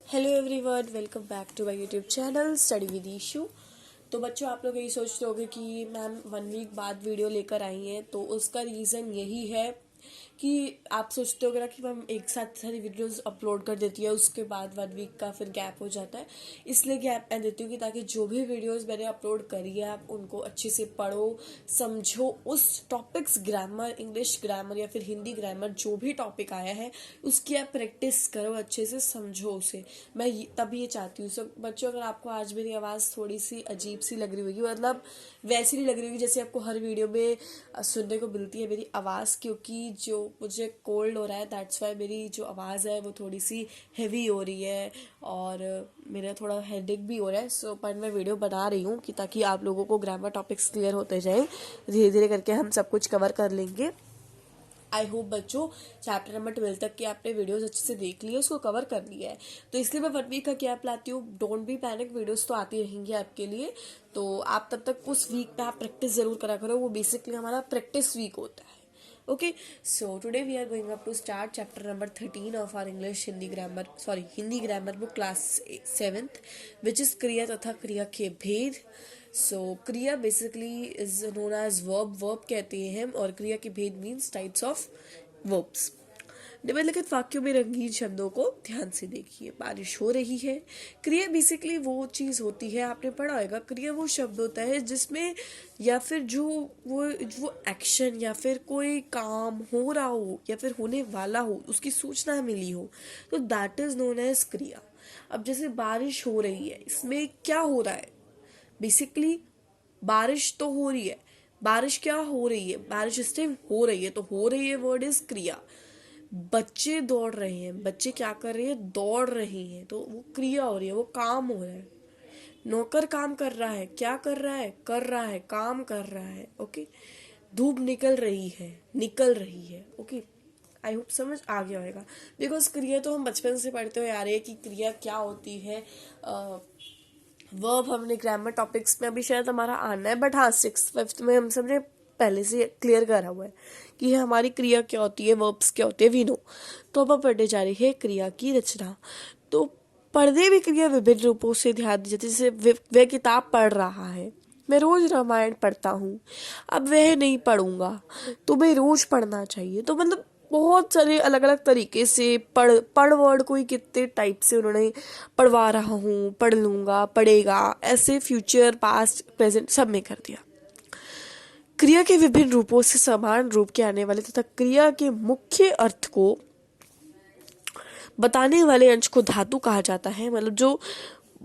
Hello everyone, welcome back to my YouTube channel study with Ishu. तो बच्चों, आप लोग यही सोचते होंगे कि मैम 1 वीक बाद वीडियो लेकर आई हैं। तो उसका रीज़न यही है कि आप सोचते होगे ना कि मैम एक साथ सारी वीडियोस अपलोड कर देती है, उसके बाद 1 वीक का फिर गैप हो जाता है। इसलिए गैप मैं देती हूँ कि ताकि जो भी वीडियोस मैंने अपलोड करी है आप उनको अच्छे से पढ़ो, समझो, उस टॉपिक्स ग्रामर, इंग्लिश ग्रामर या फिर हिंदी ग्रामर जो भी टॉपिक आया है उसकी आप प्रैक्टिस करो, अच्छे से समझो उसे। मैं तभी ये चाहती हूँ। सो बच्चों, अगर आपको आज मेरी आवाज़ थोड़ी सी अजीब सी लग रही होगी, मतलब वैसी नहीं लग रही होगी जैसे आपको हर वीडियो में सुनने को मिलती है मेरी आवाज़, क्योंकि जो मुझे कोल्ड हो रहा है दैट्स वाई मेरी जो आवाज़ है वो थोड़ी सी हेवी हो रही है और मेरा थोड़ा हेडेक भी हो रहा है। सो पर मैं वीडियो बना रही हूँ कि ताकि आप लोगों को ग्रामर टॉपिक्स क्लियर होते जाएं, धीरे धीरे करके हम सब कुछ कवर कर लेंगे। आई होप बच्चों चैप्टर नंबर 12 तक की आपने वीडियोस अच्छे से देख ली है, उसको कवर कर लिया है। तो इसलिए मैं 1 वीक का गैप लाती हूँ। डोंट बी पैनिक, वीडियोस तो आती रहेंगी आपके लिए। तो आप तब तक उस वीक में आप प्रैक्टिस जरूर करा करो, वो बेसिकली हमारा प्रैक्टिस वीक होता है। Okay, so today we are going up to start chapter number 13 of our English Hindi grammar book class 7th, which is क्रिया तथा क्रिया के भेद। So क्रिया basically is known as verb कहते हैं हम, और क्रिया के भेद means types of verbs। निम्नलिखित वाक्यों में रंगीन शब्दों को ध्यान से देखिए। बारिश हो रही है। क्रिया बेसिकली वो चीज़ होती है, आपने पढ़ा होगा, क्रिया वो शब्द होता है जिसमें या फिर वो एक्शन या फिर कोई काम हो रहा हो या फिर होने वाला हो, उसकी सूचना मिली हो, तो दैट इज नोन एज क्रिया। अब जैसे बारिश हो रही है, इसमें क्या हो रहा है? बेसिकली बारिश तो हो रही है। बारिश क्या हो रही है? बारिश इस टाइम हो रही है, तो हो रही है वर्ड इज क्रिया। बच्चे दौड़ रहे हैं, बच्चे क्या कर रहे हैं? दौड़ रहे हैं, तो वो क्रिया हो रही है, वो काम हो रहा है। नौकर काम कर रहा है, क्या कर रहा है? कर रहा है, काम कर रहा है। ओके। धूप निकल रही है, निकल रही है। ओके, आई होप समझ आ गया होगा। बिकॉज क्रिया तो हम बचपन से पढ़ते हुए आ रहे हैं कि क्रिया क्या होती है। वर्ब हमने ग्रामर टॉपिक्स में अभी शायद हमारा आना है, बट हाँ 6th-5th में हम सबने पहले से क्लियर करा हुआ है कि हमारी क्रिया क्या होती है, वर्ब्स क्या होते हैं, वी नो। तो अब हम पढ़ने जा रही है क्रिया की रचना। तो पढ़ने में क्रिया विभिन्न रूपों से ध्यान दीजिए। जैसे वह किताब पढ़ रहा है, मैं रोज रामायण पढ़ता हूँ, अब वह नहीं पढ़ूंगा, तुम्हें रोज पढ़ना चाहिए। तो मतलब बहुत सारे अलग अलग तरीके से पढ़ वर्ड को ही कितने टाइप से उन्होंने पढ़वा रहा हूँ, पढ़ लूंगा, पढ़ेगा, ऐसे फ्यूचर, पास्ट, प्रेजेंट सब में कर दिया। क्रिया के विभिन्न रूपों से समान रूप के आने वाले तथा क्रिया के मुख्य अर्थ को बताने वाले अंश को धातु कहा जाता है। मतलब जो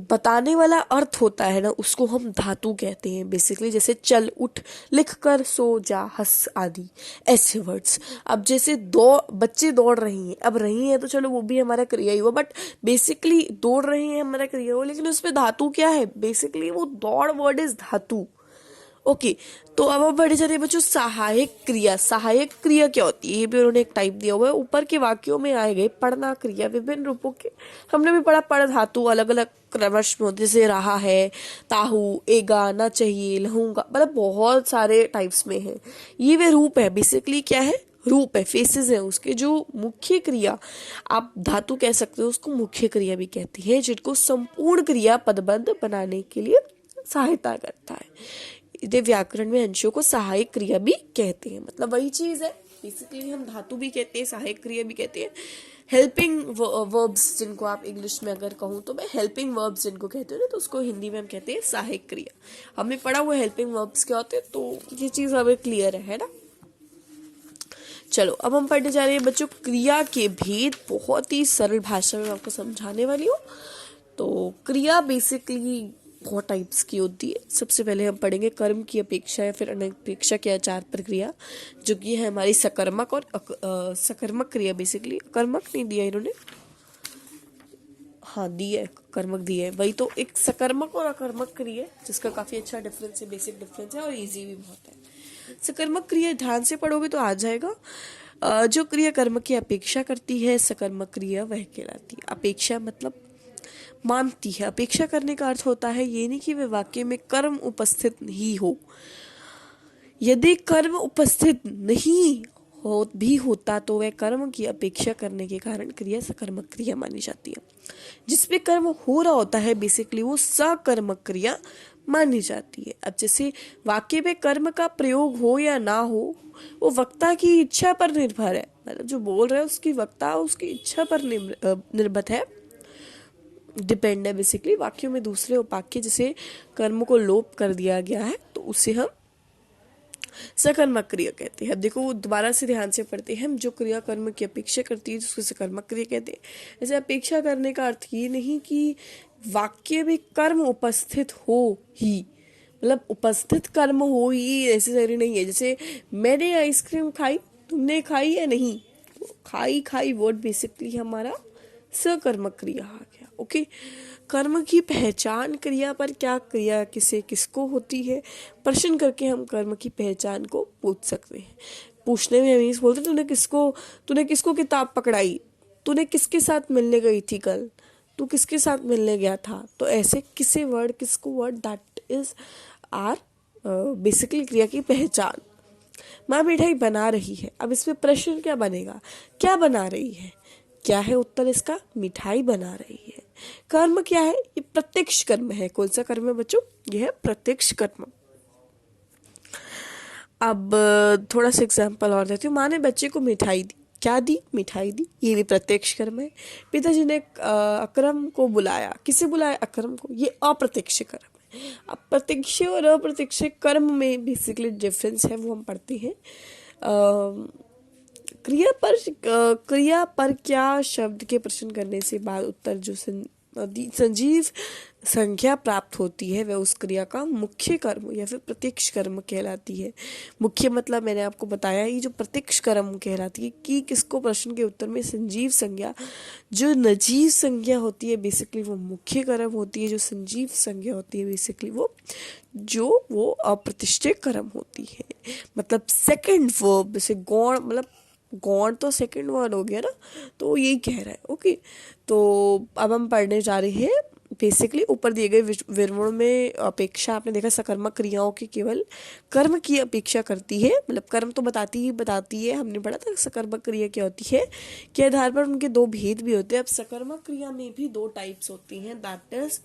बताने वाला अर्थ होता है ना, उसको हम धातु कहते हैं बेसिकली। जैसे चल, उठ, लिख कर, सो, जा, हंस आदि ऐसे वर्ड्स। अब जैसे बच्चे दौड़ रही हैं, अब रही हैं तो चलो वो भी हमारा क्रिया ही हुआ, बट बेसिकली दौड़ रही हैं हमारा क्रिया हुआ, लेकिन उसमें धातु क्या है? बेसिकली वो दौड़ वर्ड इज धातु। ओके, तो अब हम बढ़े चले बच्चों सहायक क्रिया। सहायक क्रिया क्या होती है, ये भी उन्होंने एक टाइप दिया हुआ है। ऊपर के वाक्यों में आए गए पढ़ना क्रिया विभिन्न रूपों के, हमने भी पढ़ा, पढ़ धातु अलग अलग क्रमश में होती है। जैसे रहा है, ताहू, एगा, ना चाहिए, लहूंगा, मतलब बहुत सारे टाइप्स में है। ये वे रूप है, बेसिकली क्या है? रूप है, फेसेस है उसके। जो मुख्य क्रिया आप धातु कह सकते हो, उसको मुख्य क्रिया भी कहती है, जिनको संपूर्ण क्रिया पदबंध बनाने के लिए सहायता करता है। इसे व्याकरण में अंशों को सहायक क्रिया भी कहते हैं। मतलब वही चीज है, बेसिकली हम धातु भी कहते हैं, सहायक क्रिया भी कहते हैं। हेल्पिंग वर्ब्स जिनको आप इंग्लिश में अगर कहूँ तो मैं हेल्पिंग वर्ब्स जिनको कहते हैं ना, तो उसको हिंदी में हम कहते हैं सहायक क्रिया। हमने पढ़ा हुआ हेल्पिंग वर्ब्स क्या होते हैं, तो ये चीज हमें क्लियर है ना। चलो अब हम पढ़ने जा रहे हैं बच्चों क्रिया के भेद। बहुत ही सरल भाषा में आपको समझाने वाली हूँ। तो क्रिया बेसिकली बहुत टाइप्स की होती है। सबसे पहले हम पढ़ेंगे कर्म की अपेक्षा या फिर अनपेक्षा के आचार पर क्रिया, जो कि है हमारी सकर्मक और सकर्मक क्रिया। बेसिकली कर्मक नहीं दिया इन्होंने, हाँ दिया है, कर्मक दिया है। वही तो एक सकर्मक और अकर्मक क्रिया जिसका काफी अच्छा डिफरेंस है, बेसिक डिफरेंस है और इजी भी बहुत है। सकर्मक क्रिया ध्यान से पढ़ोगे तो आ जाएगा। जो क्रिया कर्म की अपेक्षा करती है, सकर्मक क्रिया वह कहलाती है। अपेक्षा मतलब मानती है। अपेक्षा करने का अर्थ होता है ये नहीं कि वह वाक्य में कर्म उपस्थित नहीं हो। यदि कर्म उपस्थित नहीं भी होता तो वह कर्म की अपेक्षा करने के कारण क्रिया सकर्मक क्रिया मानी जाती है। जिसपे कर्म हो रहा होता है बेसिकली वो सकर्मक क्रिया मानी जाती है। अब जैसे वाक्य में कर्म का प्रयोग हो या ना हो वो वक्ता की इच्छा पर निर्भर है, मतलब जो बोल रहा है उसकी वक्ता उसकी इच्छा पर निर्भर है, डिपेंड है बेसिकली। वाक्यों में दूसरे उपाख्य जैसे कर्म को लोप कर दिया गया है तो उसे हम सकर्मक क्रिया कहते हैं। अब देखो वो दोबारा से ध्यान से पढ़ते हैं, हम जो क्रिया कर्म की अपेक्षा करती है उसको सकर्मक क्रिया कहते हैं। ऐसे अपेक्षा करने का अर्थ ये नहीं कि वाक्य में कर्म उपस्थित हो ही, मतलब उपस्थित कर्म हो ही नेसेसरी नहीं है। जैसे मैंने आइसक्रीम खाई, तुमने खाई या नहीं, तो खाई खाई वर्ड बेसिकली हमारा सकर्मक क्रिया आ गया। ओके, कर्म की पहचान क्रिया पर क्या क्रिया किसे किसको होती है, प्रश्न करके हम कर्म की पहचान को पूछ सकते हैं। पूछने में हम ये बोलते तूने किसको किताब पकड़ाई, तूने किसके साथ मिलने गई थी कल, तू किसके साथ मिलने गया था। तो ऐसे किसे वर्ड किसको word, that is are basically क्रिया की पहचान। माँ मिठाई बना रही है, अब इसमें प्रश्न क्या बनेगा, क्या बना रही है, क्या है उत्तर इसका, मिठाई बना रही है। कर्म क्या है, ये प्रत्यक्ष कर्म है। कौन सा कर्म है बच्चों, ये है प्रत्यक्ष कर्म। अब थोड़ा सा एग्जांपल और देती हूँ। माँ ने बच्चे को मिठाई दी, क्या दी, मिठाई दी, ये भी प्रत्यक्ष कर्म है। पिताजी ने अकरम को बुलाया, किसे बुलाया, अकरम को, ये अप्रत्यक्ष कर्म है। अब प्रत्यक्ष और अप्रत्यक्ष कर्म में बेसिकली डिफरेंस है, वो हम पढ़ते हैं। क्रिया पर क्या शब्द के प्रश्न करने से बाद उत्तर जो संजीव संख्या प्राप्त होती है वह उस क्रिया का मुख्य कर्म या फिर प्रत्यक्ष कर्म कहलाती है। मुख्य मतलब मैंने आपको बताया, ये जो प्रत्यक्ष कर्म कहलाती है कि किसको, प्रश्न के उत्तर में संजीव संज्ञा, जो नजीव संज्ञा होती है बेसिकली वो मुख्य कर्म होती है, जो संजीव संज्ञा होती है बेसिकली वो अप्रतिष्ठित कर्म होती है। मतलब सेकंड वर्ब, जैसे गौण, मतलब गौण तो सेकंड वर्ड हो गया ना, तो यही कह रहा है। ओके, तो अब हम पढ़ने जा रहे हैं बेसिकली ऊपर दिए गए विवरणों में अपेक्षा। आपने देखा सकर्मक क्रियाओं की केवल कर्म की अपेक्षा करती है, मतलब कर्म तो बताती है। हमने पढ़ा था सकर्मक क्रिया क्या होती है, के आधार पर उनके दो भेद भी होते हैं। अब सकर्मक क्रिया में भी दो टाइप्स होती हैं, दैट इज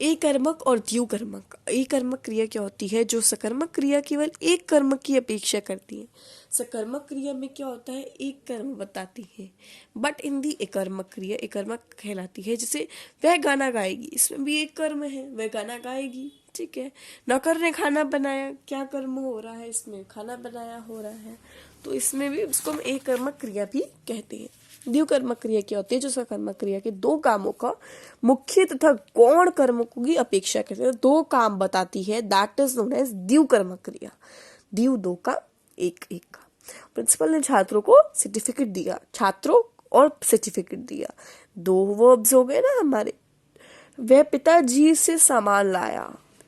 एकर्मक और द्युकर्मक। एकर्मक क्रिया क्या होती है, जो सकर्मक क्रिया केवल एक कर्म की अपेक्षा करती है। सकर्मक क्रिया में क्या होता है, एक कर्म बताती है, बट इन दी एकर्मक क्रिया एकर्मक कहलाती है। जैसे वह गाना गाएगी, इसमें भी एक कर्म है, वह गाना गाएगी, ठीक है। नौकर ने खाना बनाया, क्या कर्म हो रहा है इसमें, खाना बनाया हो रहा है, तो इसमें भी उसको हम एक कर्मक क्रिया भी कहते हैं। द्विकर्मक क्रिया क्या होती है, जो सकर्मक क्रिया के दो कामों का मुख्य तथा गौण कर्मों की अपेक्षा करते हैं, दो काम बताती है, दैट इज नोन एज द्विकर्मक क्रिया। द्यु दो का, एक एक का। प्रिंसिपल ने छात्रों को सर्टिफिकेट दिया, छात्रों और सर्टिफिकेट दिया, दो वर्ब्स हो गए ना हमारे। वह पिताजी से सामान लाया,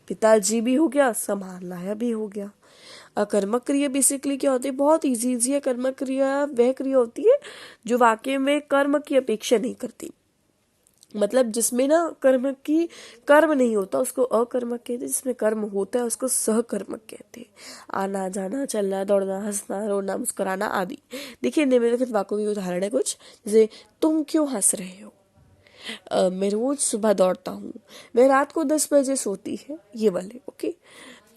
पिताजी भी हो गया, सामान लाया भी हो गया। अकर्मक क्रिया बेसिकली क्या होती है, बहुत इजी है। कर्मक क्रिया वह क्रिया होती है जो वाक्य में कर्म की अपेक्षा नहीं करती, मतलब जिसमें ना कर्म नहीं होता उसको अकर्मक कहते हैं, जिसमें कर्म होता है उसको सहकर्मक कहते हैं। आना जाना, चलना, दौड़ना, हंसना, रोना, मुस्कुराना आदि। देखिए निम्नलिखित वाक्यों के उदाहरण है कुछ, जैसे तुम क्यों हंस रहे हो, मैं रोज सुबह दौड़ता हूँ, मैं रात को 10 बजे सोती है, ये वाले। ओके,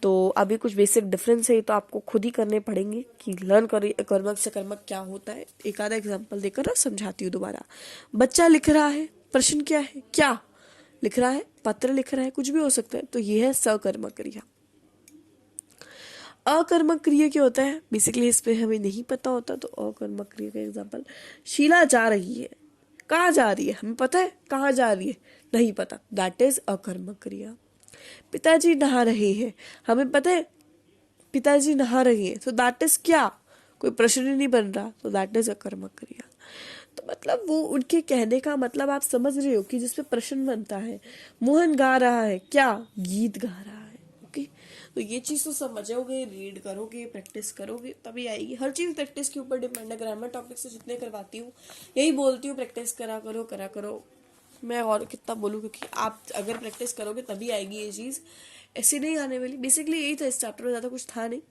तो अभी कुछ बेसिक डिफरेंस है, तो आपको खुद ही करने पड़ेंगे कि लर्न करिए कर्मक से कर्मक क्या होता है। एक आधा एग्जांपल देकर ना समझाती हूँ दोबारा। बच्चा लिख रहा है, प्रश्न क्या है, क्या लिख रहा है, पत्र लिख रहा है, कुछ भी हो सकता है, तो ये है सकर्मक क्रिया। अकर्मक क्रिया क्या होता है, बेसिकली इस पे हमें नहीं पता होता, तो अकर्मक क्रिया का एग्जांपल, शीला जा रही है, कहाँ जा रही है, हमें पता है, कहाँ जा रही है नहीं पता, दैट इज अकर्मक क्रिया। पिताजी नहा रहे हैं, हमें पता है पिताजी नहा रहे हैं, तो दैट इज क्या, कोई प्रश्न ही नहीं बन रहा, तो दैट इज अकर्मक क्रिया। तो मतलब वो उनके कहने का मतलब आप समझ रहे हो कि जिसपे प्रश्न बनता है। मोहन गा रहा है, क्या, गीत गा रहा है। ओके, तो ये चीज तो समझोगे, रीड करोगे, प्रैक्टिस करोगे तभी आएगी। हर चीज प्रैक्टिस के ऊपर डिपेंड है। ग्रामर टॉपिक से जितने करवाती हूँ यही बोलती हूँ, प्रैक्टिस करा करो। मैं और कितना बोलूँ, क्योंकि आप अगर प्रैक्टिस करोगे तभी आएगी ये चीज़, ऐसे नहीं आने वाली। बेसिकली यही था इस चैप्टर में, ज़्यादा कुछ था नहीं।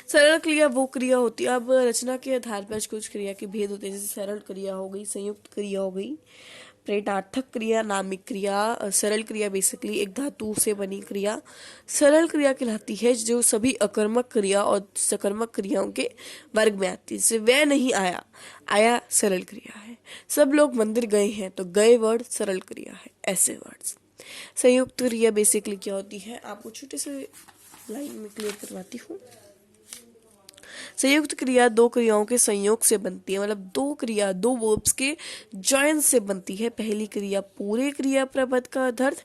सरल क्रिया वो क्रिया होती है, अब रचना के आधार पर कुछ क्रिया के भेद होते हैं, जैसे सरल क्रिया हो गई, संयुक्त क्रिया हो गई, प्रेरणार्थक क्रिया, नामिक क्रिया। सरल क्रिया बेसिकली एक धातु से बनी क्रिया सरल क्रिया कहलाती है, जो सभी अकर्मक क्रिया और सकर्मक क्रियाओं के वर्ग में आती है। जैसे वह नहीं आया, आया सरल क्रिया है। सब लोग मंदिर गए हैं, तो गए वर्ड सरल क्रिया है। ऐसे वर्ड्स। संयुक्त क्रिया बेसिकली क्या होती है, आपको छोटे से लाइन में क्लियर करवाती हूँ। संयुक्त क्रिया दो क्रियाओं के संयोग से बनती है, मतलब दो क्रिया, दो वर्ब्स के जॉइन से बनती है। पहली क्रिया पूरे क्रिया प्रपद का अर्थ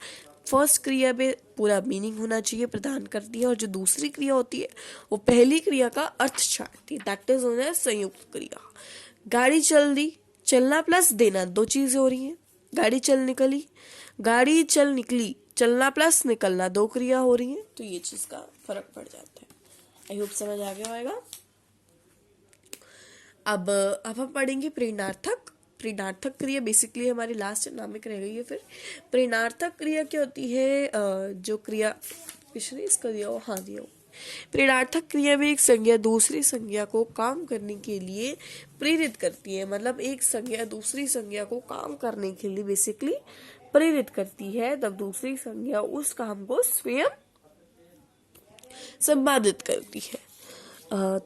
फर्स्ट क्रिया में पूरा मीनिंग होना चाहिए प्रदान करती है, और जो दूसरी क्रिया होती है वो पहली क्रिया का अर्थ छाटती है। दैट इज नोन एज संयुक्त क्रिया। गाड़ी चल दी, चलना प्लस देना, दो चीजें हो रही हैं। गाड़ी चल निकली, गाड़ी चल निकली, चलना प्लस निकलना, दो क्रिया हो रही हैं। तो ये चीज का फर्क पड़ जाता है। आई होप समझ आ गया होगा। अब हम पढ़ेंगे प्रेरणार्थक। प्रेरणार्थक क्रिया बेसिकली हमारी लास्ट नामिक रह गई है। फिर प्रेरणार्थक क्रिया क्या होती है, जो क्रिया पिछले इसका दिया हो, हाँ दिया हो। प्रेरणार्थक क्रिया में एक संज्ञा दूसरी संज्ञा को काम करने के लिए प्रेरित करती है, मतलब एक संज्ञा दूसरी संज्ञा को काम करने के लिए बेसिकली प्रेरित करती है, तब दूसरी संज्ञा उस काम को स्वयं संपादित करती है।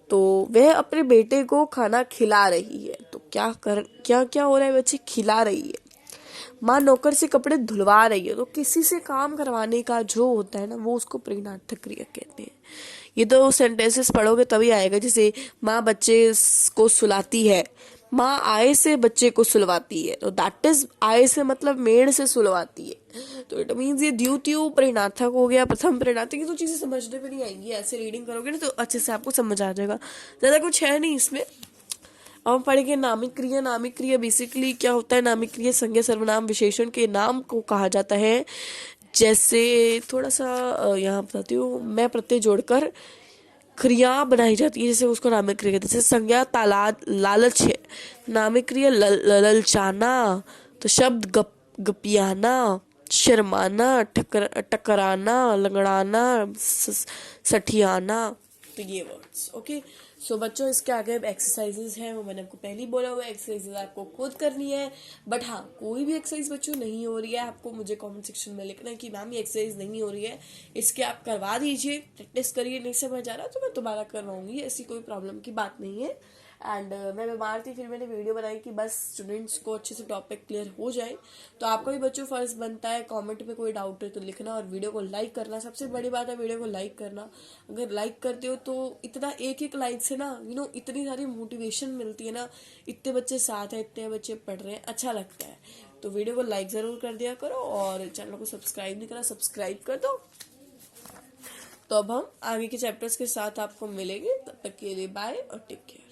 तो वह अपने बेटे को खाना खिला रही है, तो क्या हो रहा है, बच्चे खिला रही है। माँ नौकर से कपड़े धुलवा रही है, तो किसी से काम करवाने का जो होता है ना, वो उसको प्रेरणार्थक क्रिया कहते हैं। ये तो सेंटेंसेस पढ़ोगे तभी आएगा, जैसे माँ बच्चे को सुलाती है, माँ आय से बच्चे को सुलवाती है, तो दैट इज आय से मतलब मेड़ से सुलवाती है। तो इट मीन्स ये द्वितीय प्रेरणार्थक हो गया। प्रथम प्रेरणार्थक, ये तो चीजें समझने में नहीं आएंगी, ऐसे रीडिंग करोगे ना तो अच्छे से आपको समझ आ जाएगा, ज्यादा कुछ है नहीं इसमें। अब हम पढ़ेंगे नामिक क्रिया। नामिक क्रिया बेसिकली क्या होता है, नामिक क्रिया संज्ञा सर्वनाम विशेषण के नाम को कहा जाता है। जैसे थोड़ा सा यहाँ बताती हूँ मैं, प्रत्यय जोड़कर क्रिया बनाई जाती है, जैसे उसको नामिक क्रिया कहते हैं। जैसे संज्ञा लालच है, नामिक क्रिया ललचाना, तो शब्द गपियाना, शर्माना, टकराना, लंगड़ाना, सठियाना, तो ये वर्ड्स। ओके, सो बच्चों इसके आगे अब एक्सरसाइजेज हैं, वो मैंने आपको पहले ही बोला हुआ है, एक्सरसाइजेज आपको खुद करनी है। बट हाँ, कोई भी एक्सरसाइज बच्चों नहीं हो रही है, आपको मुझे कमेंट सेक्शन में लिखना है कि मैम ये एक्सरसाइज नहीं हो रही है, इसके आप करवा दीजिए, प्रैक्टिस करिए। नहीं समझ आ रहा तो मैं दोबारा करवाऊंगी, ऐसी कोई प्रॉब्लम की बात नहीं है। एंड मैं बीमार थी, फिर मैंने वीडियो बनाई कि बस स्टूडेंट्स को अच्छे से टॉपिक क्लियर हो जाए। तो आपका भी बच्चों फर्ज बनता है कमेंट में कोई डाउट है तो लिखना, और वीडियो को लाइक करना। सबसे बड़ी बात है वीडियो को लाइक करना। अगर लाइक करते हो तो इतना एक लाइक से ना इतनी सारी मोटिवेशन मिलती है ना, इतने बच्चे साथ हैं, इतने बच्चे पढ़ रहे हैं, अच्छा लगता है। तो वीडियो को लाइक जरूर कर दिया करो, और चैनल को सब्सक्राइब नहीं करा, सब्सक्राइब कर दो। तो अब हम आगे के चैप्टर्स के साथ आपको मिलेंगे, तब तक के लिए बाय और टेक केयर।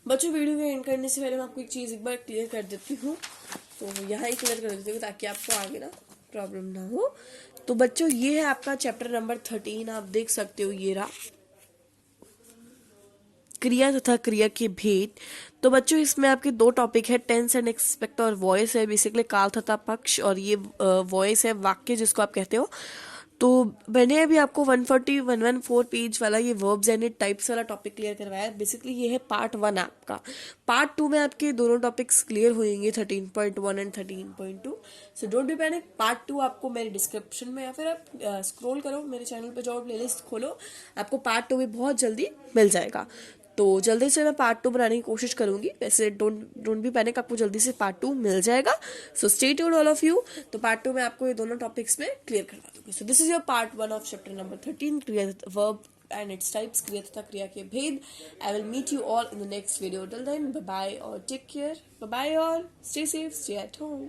बच्चों वीडियो के एंड करने से पहले मैं आपको एक चीज़ एक बार क्लियर कर देती हूँ, तो यहाँ ही क्लियर कर देती हूँ ताकि आपको आगे ना प्रॉब्लम ना हो। तो बच्चों ये है आपका चैप्टर नंबर 13, आप देख सकते हो, ये रहा क्रिया तथा क्रिया के भेद। तो बच्चों इसमें आपके दो टॉपिक है, टेंस एंड एक्सपेक्ट और वॉइस है, बेसिकली काल तथा पक्ष, और ये वॉइस है वाक्य जिसको आप कहते हो। तो मैंने अभी आपको 114 पेज वाला ये वर्ब्स एंड टाइप्स वाला टॉपिक क्लियर करवाया। बेसिकली ये है पार्ट 1 आपका। पार्ट 2 में आपके दोनों टॉपिक्स क्लियर होंगे, 13.1 and 13.2। So don't be panic, part 2 आपको मेरे डिस्क्रिप्शन में, या फिर आप स्क्रॉल करो मेरे चैनल पे, जाओ प्लेलिस्ट खोलो, आपको पार्ट 2 भी बहुत जल्दी मिल जाएगा। तो जल्दी से मैं पार्ट 2 बनाने की कोशिश करूंगी। वैसे डोंट बी पैनिक, आपको जल्दी से पार्ट 2 मिल जाएगा। So stay tuned all of you. तो पार्ट 2 में आपको ये दोनों टॉपिक्स में क्लियर करवा दूंगी। So this is your part 1 of chapter number 13, क्रिया वर्ब एंड इट्स टाइप्स, क्रिया तथा क्रिया के भेद। I will meet you all in the next video. Till then bye bye और take care. Bye bye all, stay safe, stay at home.